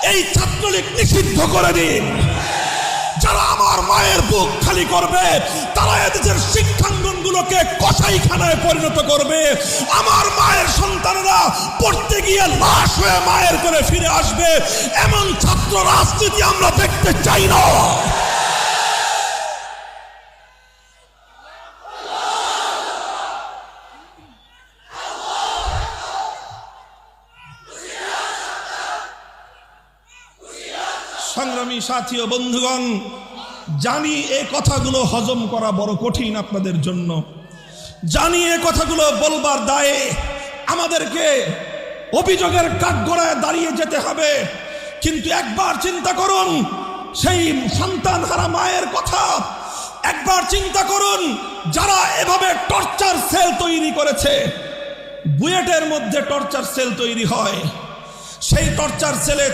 এই ছাত্রলীগ নিষিদ্ধ করে দিন। যারা আমার মায়ের বুক খালি করবে তারা এদেশের শিক্ষাঙ্গনগুলোকে কসাইখানায় পরিণত করবে। আমার মায়ের সন্তানেরা পড়তে গিয়ে লাশ হয়ে মায়ের করে ফিরে আসবে। এমন ছাত্র রাজনীতি আমরা দেখতে চাই না। সংগ্রামী সাথী ও বন্ধুগণ, জানি এই কথাগুলো হজম করা বড় কঠিন আপনাদের জন্য, জানি এই কথাগুলো বলবার দায়ে আমাদেরকে অভিযোগের কাঠগড়ায় দাঁড়িয়ে যেতে হবে। কিন্তু একবার চিন্তা করুন সেই সন্তানহারা মায়ের কথা, একবার চিন্তা করুন যারা এভাবে টর্চার সেল তৈরি করেছে। বুয়েটের মধ্যে টর্চার সেল তৈরি হয়, সেই টর্চার সেলে